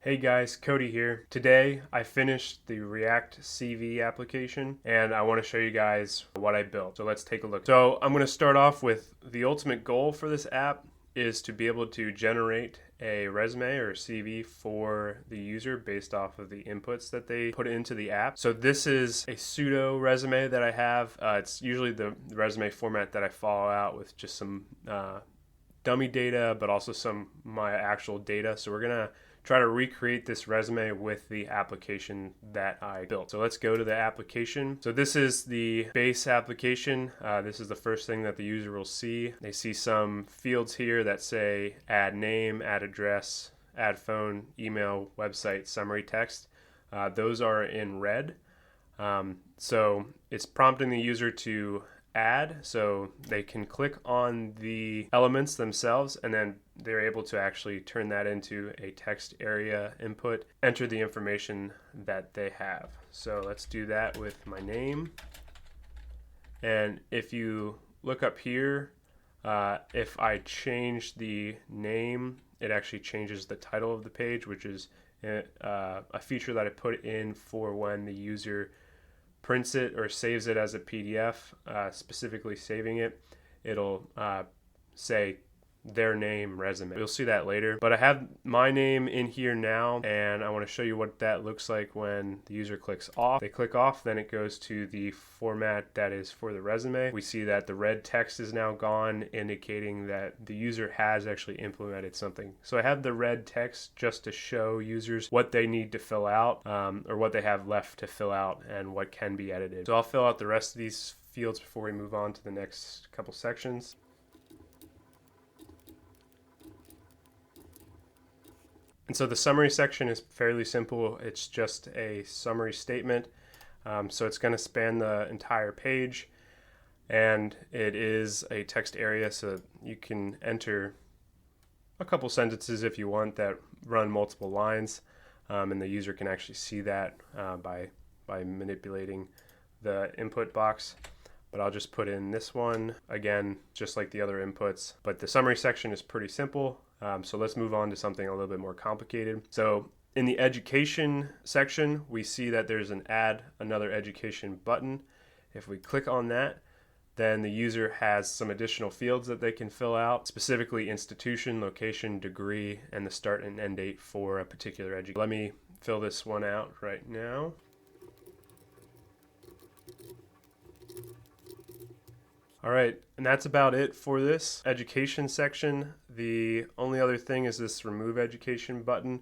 Hey guys, Cody here. Today I finished the React CV application and I want to show you guys what I built. So let's take a look. So I'm going to start off with the ultimate goal for this app is to be able to generate a resume or a CV for the user based off of the inputs that they put into the app. So this is a pseudo resume that I have. It's usually the resume format that I follow out with just some dummy data, but also some my actual data. So we're gonna try to recreate this resume with the application that I built. So let's go to the application. So this is the base application. This is the first thing that the user will see. They see some fields here that say add name, add address, add phone, email, website, summary text. Those are in red. So it's prompting the user to add, so they can click on the elements themselves and then they're able to actually turn that into a text area input, enter the information that they have. So let's do that with my name. And if you look up here, if I change the name, it actually changes the title of the page, which is a feature that I put in for when the user prints it or saves it as a PDF, specifically saving it, it'll say their name resume. You'll see that later, but I have my name in here now and I want to show you what that looks like when the user clicks off. They click off, then it goes to the format that is for the resume. We see that the red text is now gone, indicating that the user has actually implemented something. So I have the red text just to show users what they need to fill out, or what they have left to fill out and what can be edited. So I'll fill out the rest of these fields before we move on to the next couple sections. And so the summary section is fairly simple. It's just a summary statement. So it's going to span the entire page, and it is a text area, so you can enter a couple sentences if you want that run multiple lines, and the user can actually see that by manipulating the input box. But I'll just put in this one again, just like the other inputs. But the summary section is pretty simple. So let's move on to something a little bit more complicated. So in the education section, we see that there's an add another education button. If we click on that, then the user has some additional fields that they can fill out, specifically institution, location, degree, and the start and end date for a particular education. Let me fill this one out right now. All right, and that's about it for this education section. The only other thing is this remove education button.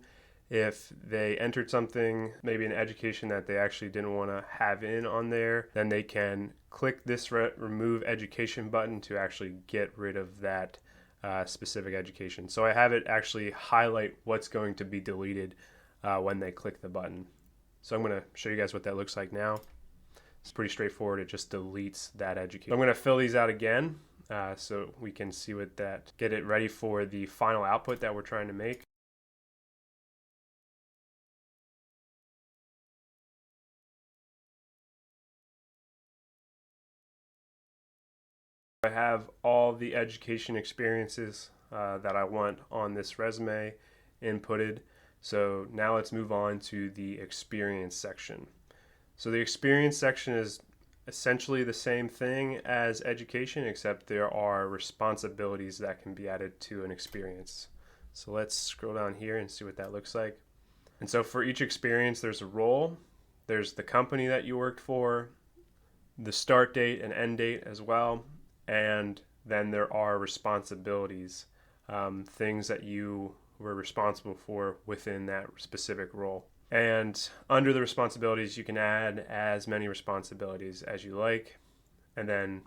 If they entered something, maybe an education that they actually didn't want to have in on there, then they can click this remove education button to actually get rid of that specific education. So I have it actually highlight what's going to be deleted when they click the button. So I'm going to show you guys what that looks like now. It's pretty straightforward. It just deletes that education. I'm going to fill these out again so we can see what that, get it ready for the final output that we're trying to make. I have all the education experiences that I want on this resume inputted. So now let's move on to the experience section. So the experience section is essentially the same thing as education, except there are responsibilities that can be added to an experience. So let's scroll down here and see what that looks like. And so for each experience, there's a role, there's the company that you worked for, the start date and end date as well, and then there are responsibilities, things that you were responsible for within that specific role. And under the responsibilities, you can add as many responsibilities as you like. And then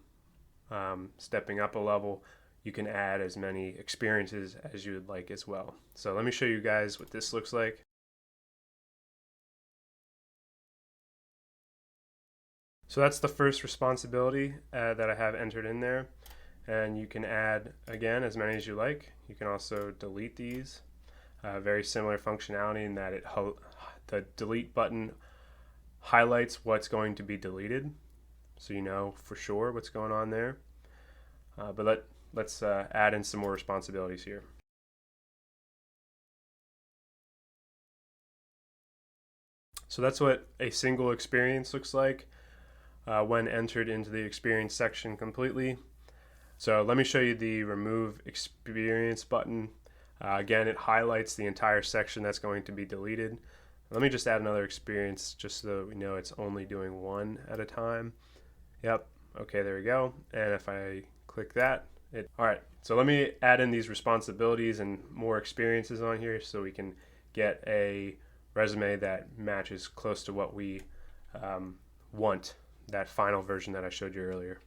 stepping up a level, you can add as many experiences as you would like as well. So let me show you guys what this looks like. So that's the first responsibility that I have entered in there. And you can add, again, as many as you like. You can also delete these. Very similar functionality in that the delete button highlights what's going to be deleted, so you know for sure what's going on there. But let's add in some more responsibilities here. So that's what a single experience looks like when entered into the experience section completely. So let me show you the remove experience button. Again, it highlights the entire section that's going to be deleted. Let me just add another experience just so we know it's only doing one at a time. Yep, okay, there we go. And if I click that, all right, so let me add in these responsibilities and more experiences on here so we can get a resume that matches close to what we want, that final version that I showed you earlier.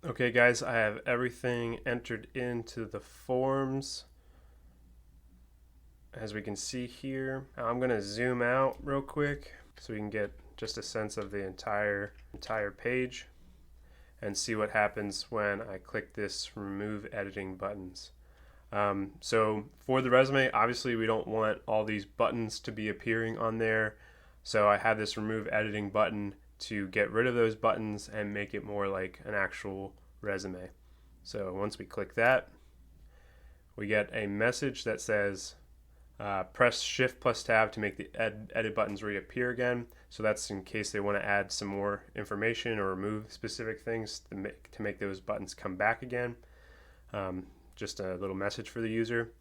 Okay guys, I have everything entered into the forms. As we can see here, I'm gonna zoom out real quick so we can get just a sense of the entire page and see what happens when I click this remove editing buttons. So for the resume, obviously we don't want all these buttons to be appearing on there. So I have this remove editing button to get rid of those buttons and make it more like an actual resume. So once we click that, we get a message that says press shift plus tab to make the edit buttons reappear again. So that's in case they want to add some more information or remove specific things to make those buttons come back again. Just a little message for the user.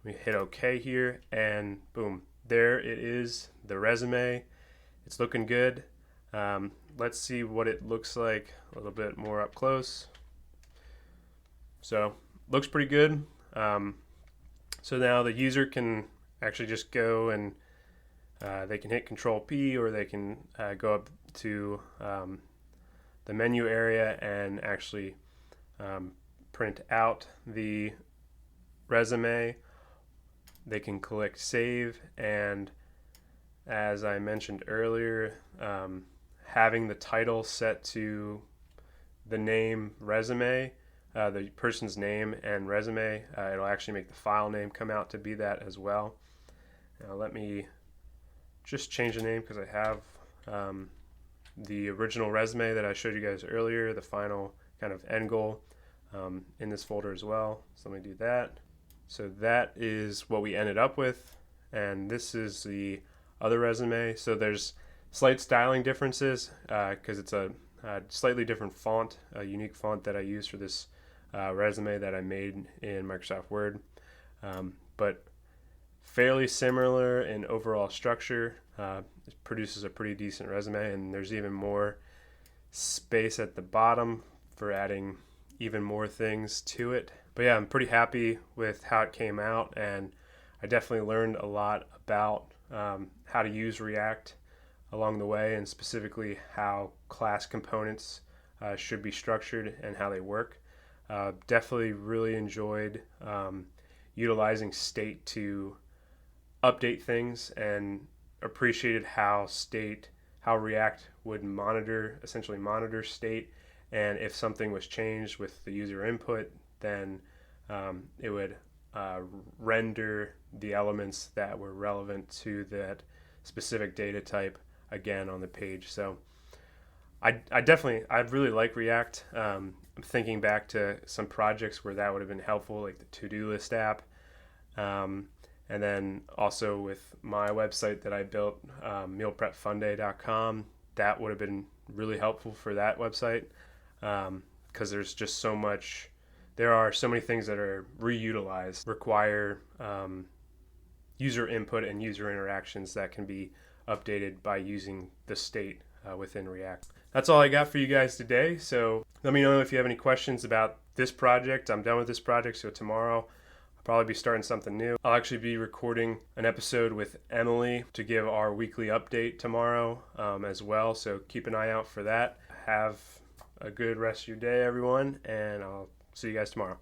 We hit OK here, and boom, there it is, the resume. It's looking good. Let's see what it looks like a little bit more up close. So looks pretty good. So now the user can actually just go and they can hit Control P, or they can go up to the menu area and actually print out the resume. They can click Save, and as I mentioned earlier, having the title set to the name resume, the person's name and resume, it'll actually make the file name come out to be that as well. Now let me just change the name because I have the original resume that I showed you guys earlier, the final kind of end goal, in this folder as well. So let me do that. So that is what we ended up with, and this is the other resume. So there's slight styling differences because it's a slightly different font, a unique font that I use for this resume that I made in Microsoft Word, but fairly similar in overall structure. It produces a pretty decent resume, and there's even more space at the bottom for adding even more things to it. But yeah, I'm pretty happy with how it came out, and I definitely learned a lot about how to use React along the way, and specifically how class components should be structured and how they work. Definitely really enjoyed utilizing state to update things, and appreciated how React would essentially monitor state, and if something was changed with the user input, then it would render the elements that were relevant to that specific data type again on the page. So I really like React. I'm thinking back to some projects where that would have been helpful, like the to-do list app. And then also with my website that I built, mealprepfunday.com, that would have been really helpful for that website, because there's just there are so many things that are reutilized, require user input and user interactions that can be updated by using the state within React. That's all I got for you guys today. So let me know if you have any questions about this project. I'm done with this project, so tomorrow I'll probably be starting something new. I'll actually be recording an episode with Emily to give our weekly update tomorrow as well, so keep an eye out for that. Have a good rest of your day, everyone, and I'll see you guys tomorrow.